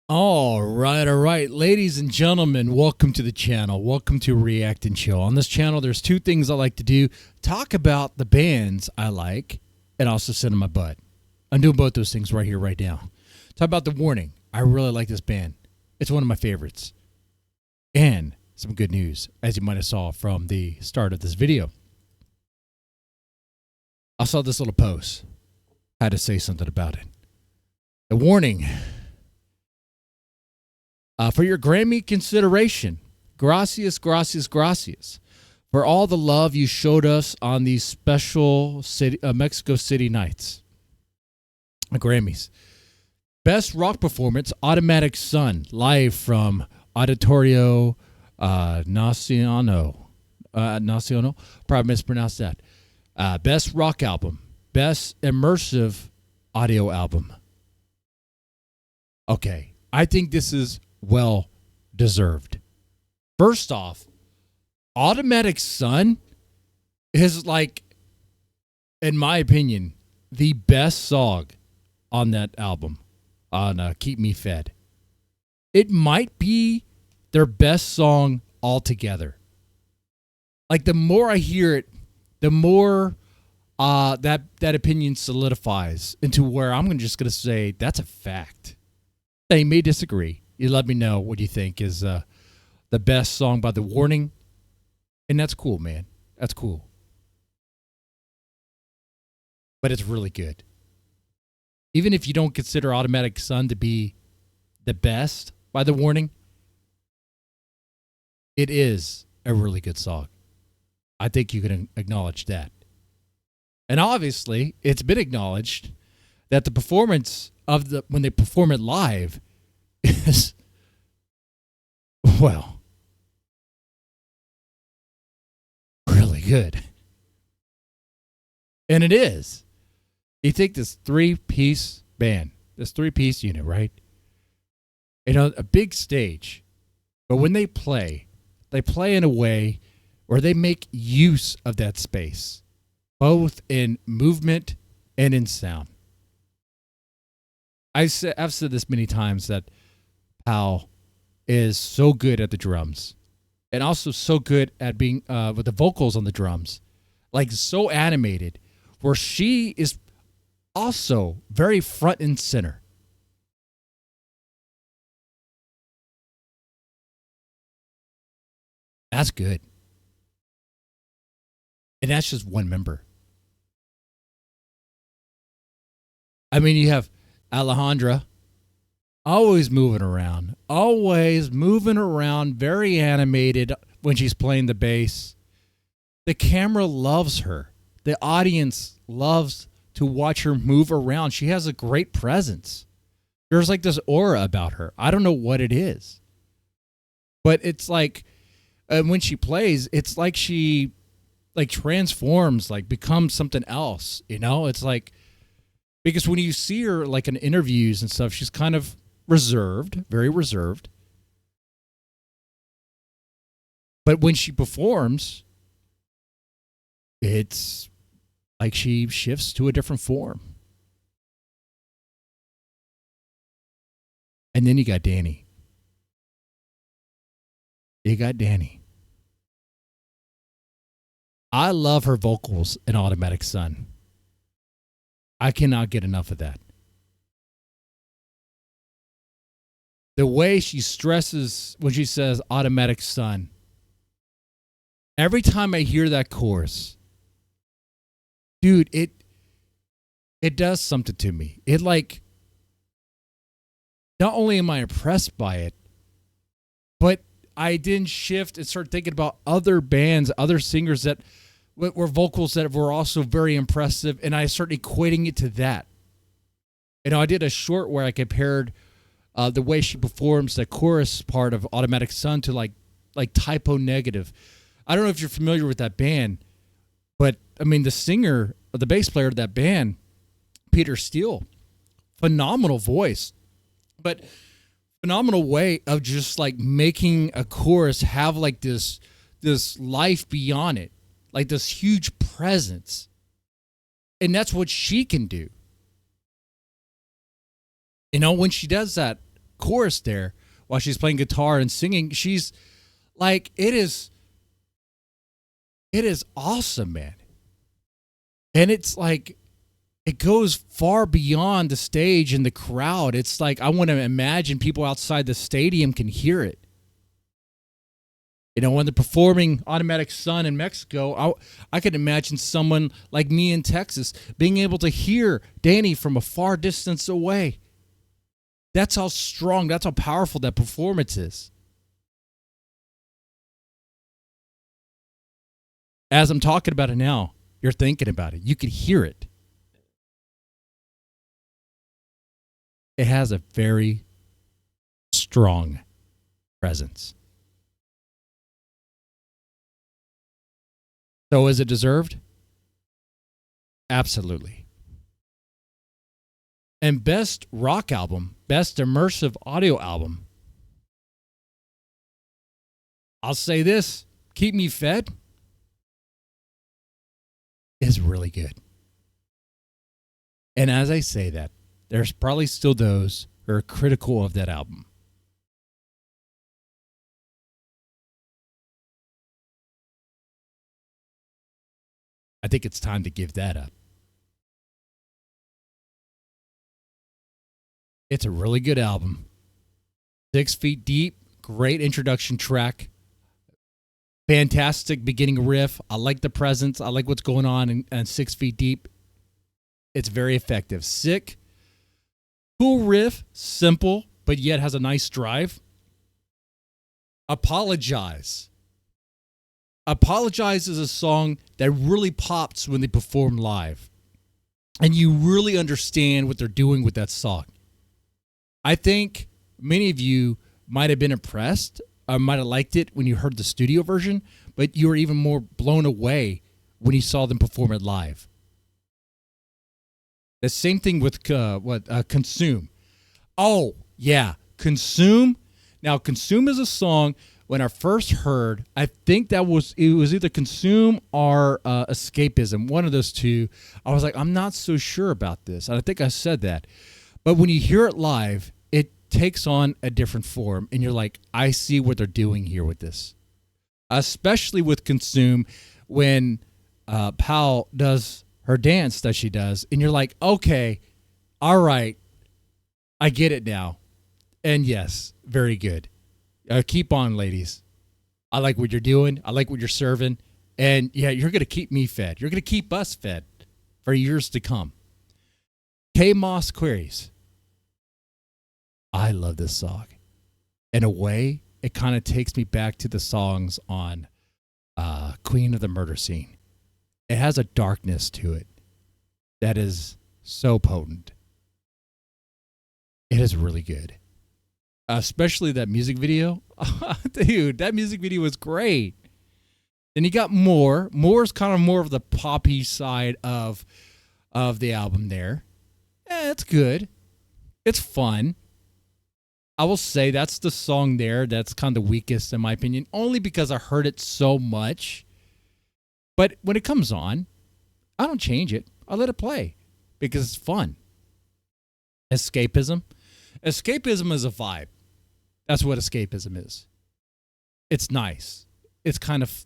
All right. Ladies and gentlemen, welcome to the channel. Welcome to React and Chill. On this channel, there's two things I like to do. Talk about the bands I like and also sit in my butt. I'm doing both those things right here, right now. Talk about The Warning. I really like this band. It's one of my favorites. And some good news, as you might have saw from the start of this video. I saw this little post. Had to say something about it. The Warning. For your Grammy consideration, gracias for all the love you showed us on these special Mexico City nights. Grammys. Best rock performance, Automatic Sun, live from Auditorio Nacional. Probably mispronounced that. Best rock album, best immersive audio album. Okay, I think this is well deserved. First off, Automatic Sun is, like, in my opinion, the best song on that album, on Keep Me Fed. It might be their best song altogether. Like, the more I hear it, the more that opinion solidifies into where I'm just going to say that's a fact. They may disagree. You let me know what you think is the best song by The Warning. And that's cool, man. That's cool. But it's really good. Even if you don't consider Automatic Sun to be the best by The Warning, it is a really good song. I think you can acknowledge that. And obviously, it's been acknowledged that the performance of when they perform it live is, well, really good. And it is. You think this three-piece band, this three-piece unit, right? You know, a big stage. But when they play in a way where they make use of that space, both in movement and in sound. I've said this many times that Powell is so good at the drums and also so good at being with the vocals on the drums, like so animated, where she is also very front and center. That's good. And that's just one member. I mean, you have Alejandra, always moving around, very animated when she's playing the bass. The camera loves her. The audience loves to watch her move around. She has a great presence. There's like this aura about her. I don't know what it is. But it's like, when she plays, it's like she like transforms, like becomes something else, you know? It's like, because when you see her like in interviews and stuff, she's kind of reserved, very reserved. But when she performs, it's like she shifts to a different form. And then you got Danny. I love her vocals in Automatic Sun. I cannot get enough of that. The way she stresses when she says Automatic Sun. Every time I hear that chorus, dude, it does something to me. It, like, not only am I impressed by it, but I didn't shift and start thinking about other bands, other singers that were vocals that were also very impressive, and I started equating it to that. You know, I did a short where I compared the way she performs the chorus part of Automatic Sun to like Typo Negative. I don't know if you're familiar with that band, but I mean, the singer or the bass player of that band, Peter Steele, phenomenal voice, but phenomenal way of just like making a chorus have like this life beyond it, like this huge presence. And that's what she can do. You know, when she does that chorus there while she's playing guitar and singing. She's like, it is awesome, man. And it's like, it goes far beyond the stage and the crowd. It's like, I want to imagine people outside the stadium can hear it. You know, when they're performing Automatic Sun in Mexico, I could imagine someone like me in Texas being able to hear Danny from a far distance away. That's how strong, that's how powerful that performance is. As I'm talking about it now, you're thinking about it. You could hear it. It has a very strong presence. So is it deserved? Absolutely. And best rock album, best immersive audio album. I'll say this, Keep Me Fed is really good. And as I say that, there's probably still those who are critical of that album. I think it's time to give that up. It's a really good album. 6 Feet Deep, great introduction track. Fantastic beginning riff. I like the presence. I like what's going on in 6 Feet Deep. It's very effective. Sick. Cool riff. Simple, but yet has a nice drive. Apologize. Apologize is a song that really pops when they perform live. And you really understand what they're doing with that song. I think many of you might have been impressed or might have liked it when you heard the studio version, but you were even more blown away when you saw them perform it live. The same thing with Consume. Oh, yeah, Consume. Now, Consume is a song when I first heard, I think it was either Consume or Escapism, one of those two. I was like, I'm not so sure about this. And I think I said that. But when you hear it live, it takes on a different form. And you're like, I see what they're doing here with this. Especially with Consume when Powell does her dance that she does. And you're like, okay, all right, I get it now. And yes, very good. Keep on, ladies. I like what you're doing. I like what you're serving. And yeah, you're going to keep me fed. You're going to keep us fed for years to come. K. Moss Queries. I love this song. In a way, it kind of takes me back to the songs on Queen of the Murder Scene. It has a darkness to it that is so potent. It is really good. Especially that music video. Dude, that music video was great. Then you got More. More's kind of more of the poppy side of the album there. It's good. It's fun. I will say that's the song there that's kind of the weakest in my opinion, only because I heard it so much. But when it comes on, I don't change it. I let it play because it's fun. Escapism. Escapism is a vibe. That's what escapism is. It's nice. It's kind of,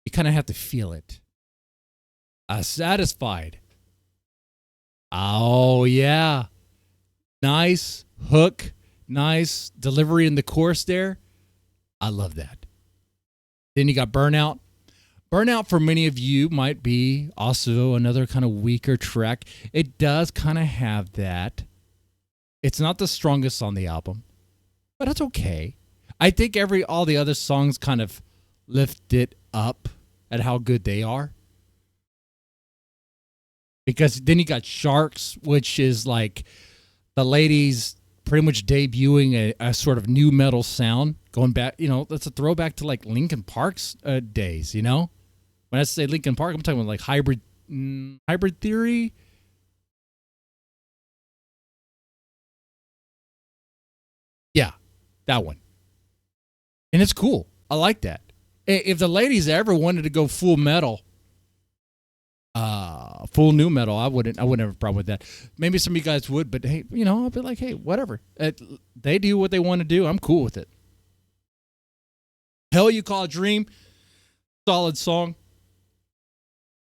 you kind of have to feel it. Satisfied. Oh, yeah. Nice hook. Nice delivery in the chorus there. I love that. Then you got Burnout. Burnout for many of you might be also another kind of weaker track. It does kind of have that. It's not the strongest on the album, but it's okay. I think all the other songs kind of lift it up at how good they are. Because then you got Sharks, which is like the ladies pretty much debuting a sort of new metal sound. Going back, that's a throwback to like Linkin Park's days, When I say Linkin Park, I'm talking about like Hybrid Theory. Yeah, that one. And it's cool. I like that. If the ladies ever wanted to go full metal, Full new metal, I wouldn't have a problem with that. Maybe some of you guys would, but hey, I'll be like, hey, whatever. They do what they want to do. I'm cool with it. Hell You Call a Dream, solid song.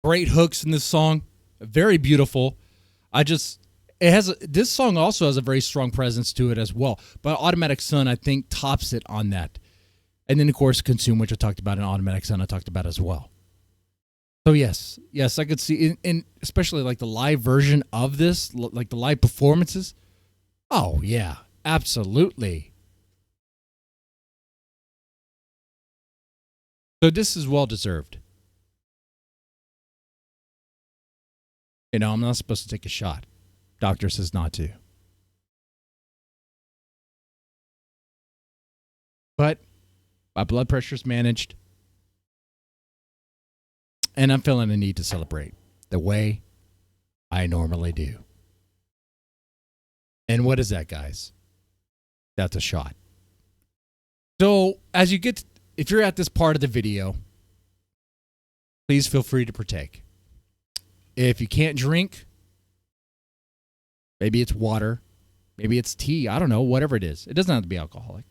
Great hooks in this song, very beautiful. This song also has a very strong presence to it as well. But Automatic Sun, I think, tops it on that. And then, of course, Consume, which I talked about, and Automatic Sun I talked about as well. So yes, I could see, and especially like the live version of this, like the live performances. Oh yeah, absolutely. So this is well deserved. I'm not supposed to take a shot. Doctor says not to. But my blood pressure's managed. And I'm feeling a need to celebrate the way I normally do. And what is that, guys? That's a shot. So if you're at this part of the video, please feel free to partake. If you can't drink, maybe it's water, maybe it's tea, I don't know, whatever it is. It doesn't have to be alcoholic.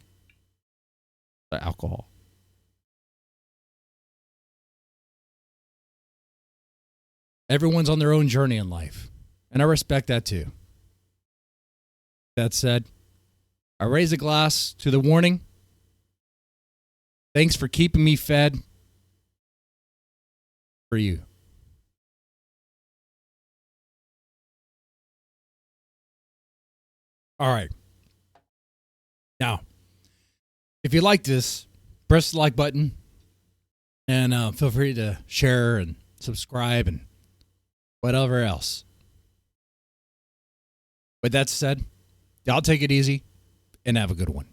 Alcohol. Everyone's on their own journey in life, and I respect that too. That said, I raise a glass to the warning. Thanks for keeping me fed. For you. All right. Now, if you like this, press the like button, and feel free to share and subscribe and whatever else. With that said, y'all take it easy and have a good one.